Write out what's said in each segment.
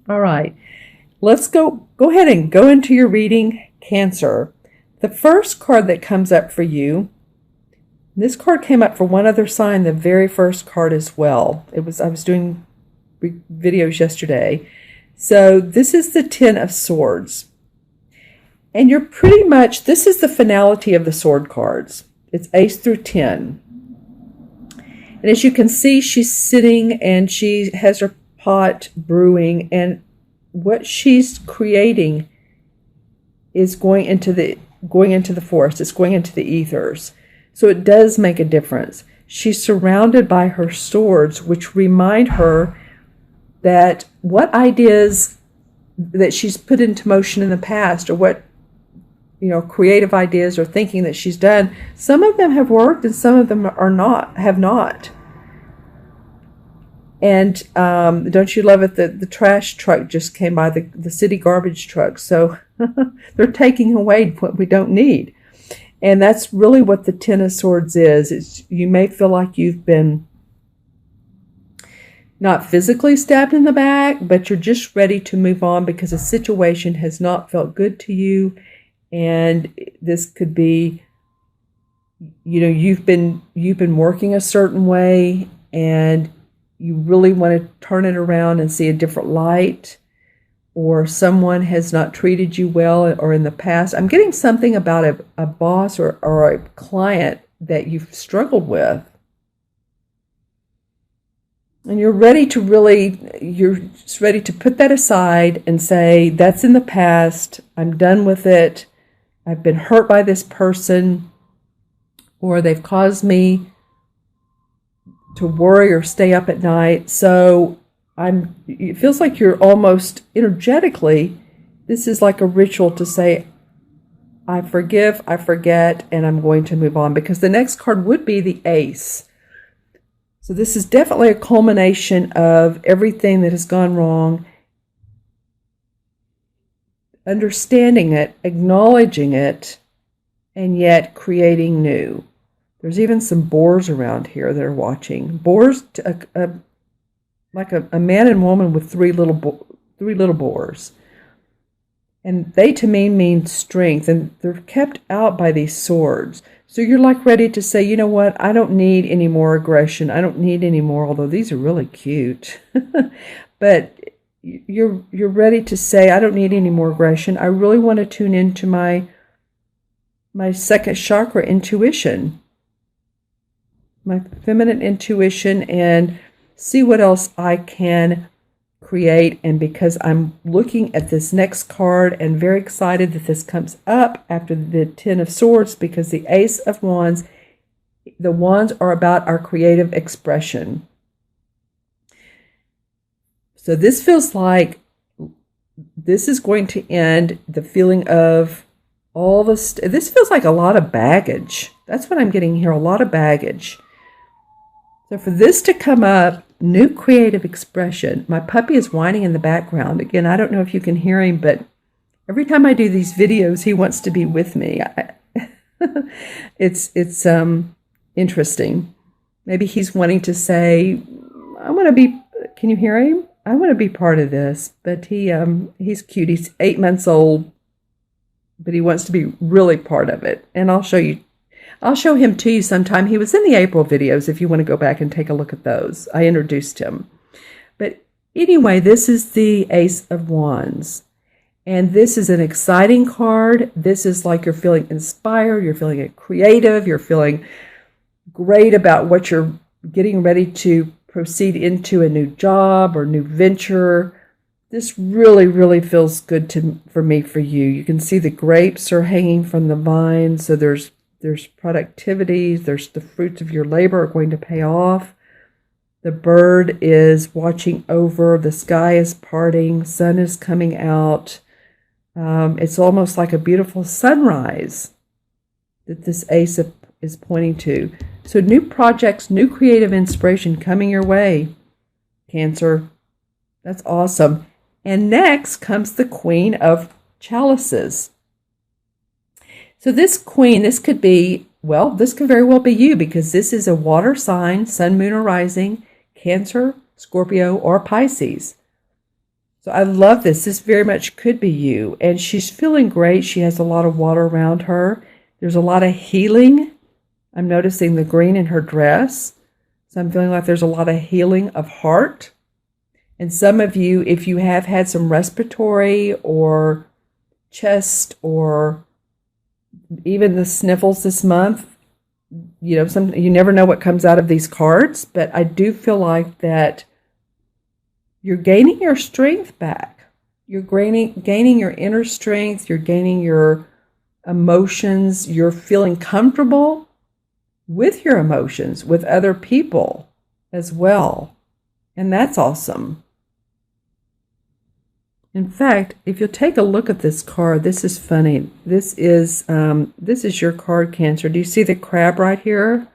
All right. Let's go ahead and go into your reading, Cancer. The first card that comes up for you, this card came up for one other sign, the very first card as well. I was doing videos yesterday. So this is the Ten of Swords. And you're pretty much, this is the finality of the sword cards. It's ace through 10. And as you can see, she's sitting and she has her pot brewing, and what she's creating is going into the forest. It's going into the ethers. So it does make a difference. She's surrounded by her swords, which remind her that what ideas that she's put into motion in the past, or what creative ideas or thinking that she's done, some of them have worked and some of them have not. And don't you love it that the trash truck just came by, the city garbage truck? So they're taking away what we don't need. And that's really what the Ten of Swords is. You may feel like you've been not physically stabbed in the back, but you're just ready to move on because a situation has not felt good to you. And this could be, you've been working a certain way and you really want to turn it around and see a different light, or someone has not treated you well, or in the past. I'm getting something about a boss or a client that you've struggled with. And you're ready to put that aside and say, that's in the past. I'm done with it. I've been hurt by this person, or they've caused me to worry or stay up at night. So it feels like you're almost energetically, this is like a ritual to say, I forgive, I forget, and I'm going to move on, because the next card would be the Ace. So this is definitely a culmination of everything that has gone wrong, understanding it, acknowledging it, and yet creating new. There's even some boars around here that are watching. Boars, like a man and woman with three little boars. And they to me mean strength, and they're kept out by these swords. So you're like ready to say, you know what, I don't need any more aggression. I don't need any more, although these are really cute. But you're ready to say, I don't need any more aggression. I really want to tune into my second chakra, intuition, my feminine intuition, and see what else I can create. And because I'm looking at this next card and very excited that this comes up after the Ten of Swords, because the Ace of Wands, the wands are about our creative expression. So this feels like this is going to end the feeling of all this. This feels like a lot of baggage. That's what I'm getting here, a lot of baggage. So for this to come up, new creative expression. My puppy is whining in the background. Again, I don't know if you can hear him, but every time I do these videos, he wants to be with me. It's interesting. Maybe he's wanting to say, I want to be, can you hear him? I want to be part of this. But he's cute. He's 8 months old, but he wants to be really part of it. And I'll show him to you sometime. He was in the April videos if you want to go back and take a look at those. I introduced him. But anyway, this is the Ace of Wands. And this is an exciting card. This is like you're feeling inspired, you're feeling creative, you're feeling great about what you're getting ready to proceed into, a new job or new venture. This really, really feels good for me, for you. You can see the grapes are hanging from the vine, so there's productivity, there's the fruits of your labor are going to pay off. The bird is watching over, the sky is parting, sun is coming out. It's almost like a beautiful sunrise that this ace is pointing to. So new projects, new creative inspiration coming your way, Cancer. That's awesome. And next comes the Queen of Chalices. So this queen, this could very well be you, because this is a water sign, sun, moon, or rising, Cancer, Scorpio, or Pisces. So I love this. This very much could be you. And she's feeling great. She has a lot of water around her. There's a lot of healing. I'm noticing the green in her dress. So I'm feeling like there's a lot of healing of heart. And some of you, if you have had some respiratory or chest or even the sniffles this month, you never know what comes out of these cards, but I do feel like that you're gaining your strength back. You're gaining your inner strength. You're gaining your emotions. You're feeling comfortable with your emotions, with other people as well. And that's awesome. In fact, if you'll take a look at this card, this is funny. This is your card, Cancer. Do you see the crab right here?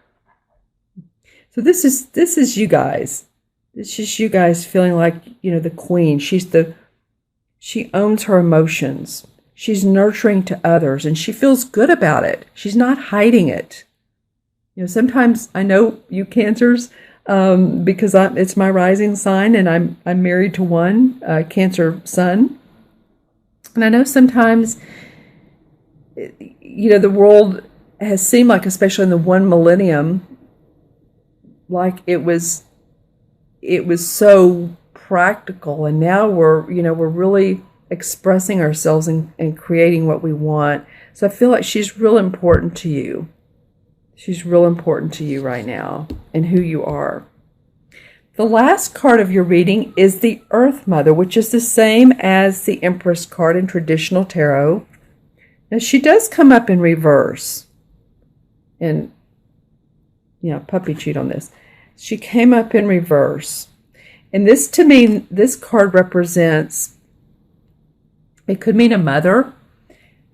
So this is you guys. It's just you guys feeling like, the queen. She owns her emotions. She's nurturing to others, and she feels good about it. She's not hiding it. Sometimes I know you Cancers, because it's my rising sign, and I'm married to one Cancer sun, and I know sometimes, the world has seemed like, especially in the one millennium, like it was so practical, and now we're really expressing ourselves and creating what we want. So I feel like she's real important to you. She's real important to you right now and who you are. The last card of your reading is the Earth Mother, which is the same as the Empress card in traditional tarot. Now she does come up in reverse. And, puppy chewed on this. She came up in reverse. And this, to me, this card represents, it could mean a mother,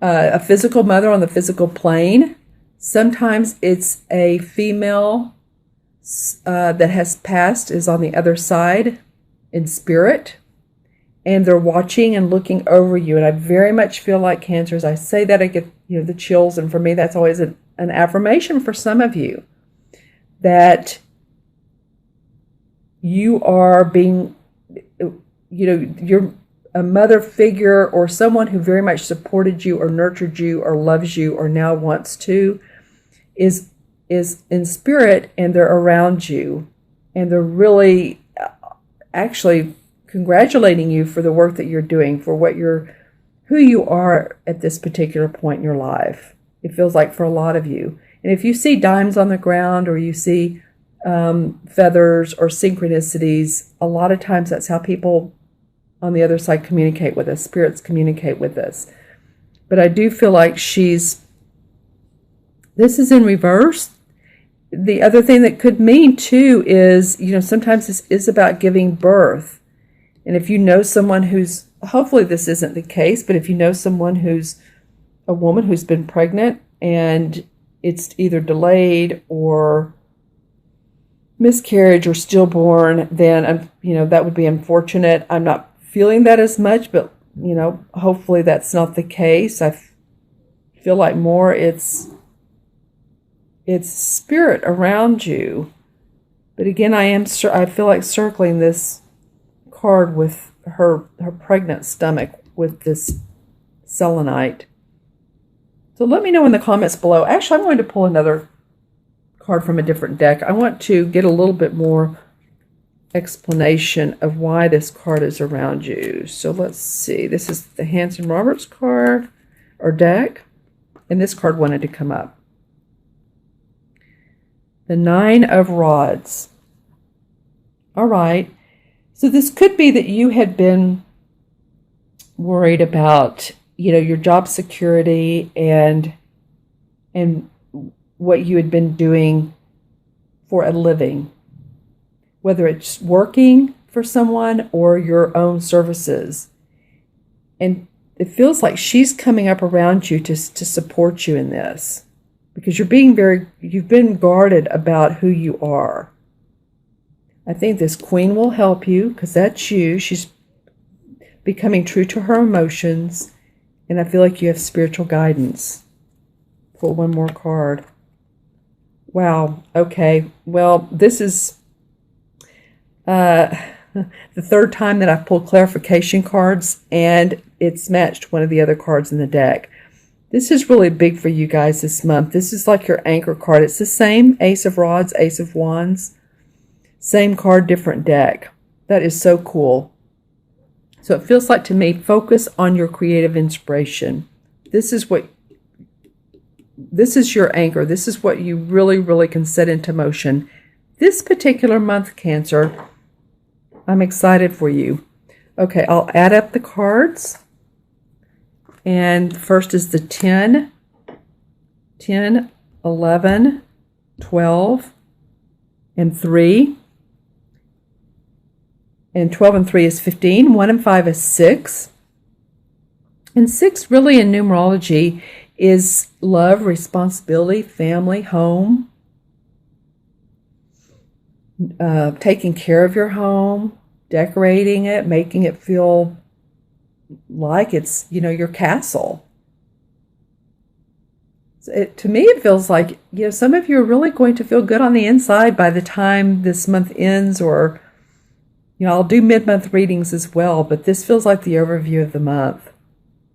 a physical mother on the physical plane. Sometimes it's a female that has passed, is on the other side in spirit. And they're watching and looking over you. And I very much feel like, Cancer, as I say that, I get the chills. And for me, that's always an affirmation for some of you, that you are being, you're a mother figure or someone who very much supported you or nurtured you or loves you or now wants to, is in spirit, and they're around you, and they're really actually congratulating you for the work that you're doing, for who you are at this particular point in your life. It feels like for a lot of you. And if you see dimes on the ground, or you see feathers or synchronicities, a lot of times that's how people on the other side communicate with us. Spirits communicate with us. But I do feel like this is in reverse. The other thing that could mean too is, sometimes this is about giving birth. And if you know someone who's, hopefully this isn't the case, but if you know someone who's a woman who's been pregnant and it's either delayed or miscarriage or stillborn, then that would be unfortunate. I'm not feeling that as much, but hopefully that's not the case. I feel like more it's spirit around you. But again, I feel like circling this card with her pregnant stomach with this selenite. So let me know in the comments below. Actually, I'm going to pull another card from a different deck. I want to get a little bit more explanation of why this card is around you. So let's see. This is the Hanson Roberts card or deck, and this card wanted to come up. The Nine of Rods. All right. So this could be that you had been worried about, your job security and what you had been doing for a living, whether it's working for someone or your own services. And it feels like she's coming up around you to support you in this, because you've been guarded about who you are. I think this queen will help you, because that's you. She's becoming true to her emotions, and I feel like you have spiritual guidance. Pull one more card. Wow. Okay. Well, this is, the third time that I've pulled clarification cards, and it's matched one of the other cards in the deck. This is really big for you guys this month. This is like your anchor card. It's the same Ace of Rods, Ace of Wands. Same card, different deck. That is so cool. So it feels like to me, focus on your creative inspiration. This is your anchor. This is what you really, really can set into motion. This particular month, Cancer, I'm excited for you. Okay, I'll add up the cards. And first is the 10, 11, 12, and 3. And 12 and 3 is 15. 1 and 5 is 6. And 6 really in numerology is love, responsibility, family, home, taking care of your home, decorating it, making it feel like it's, your castle. To me, it feels like, some of you are really going to feel good on the inside by the time this month ends, or, I'll do mid-month readings as well, but this feels like the overview of the month.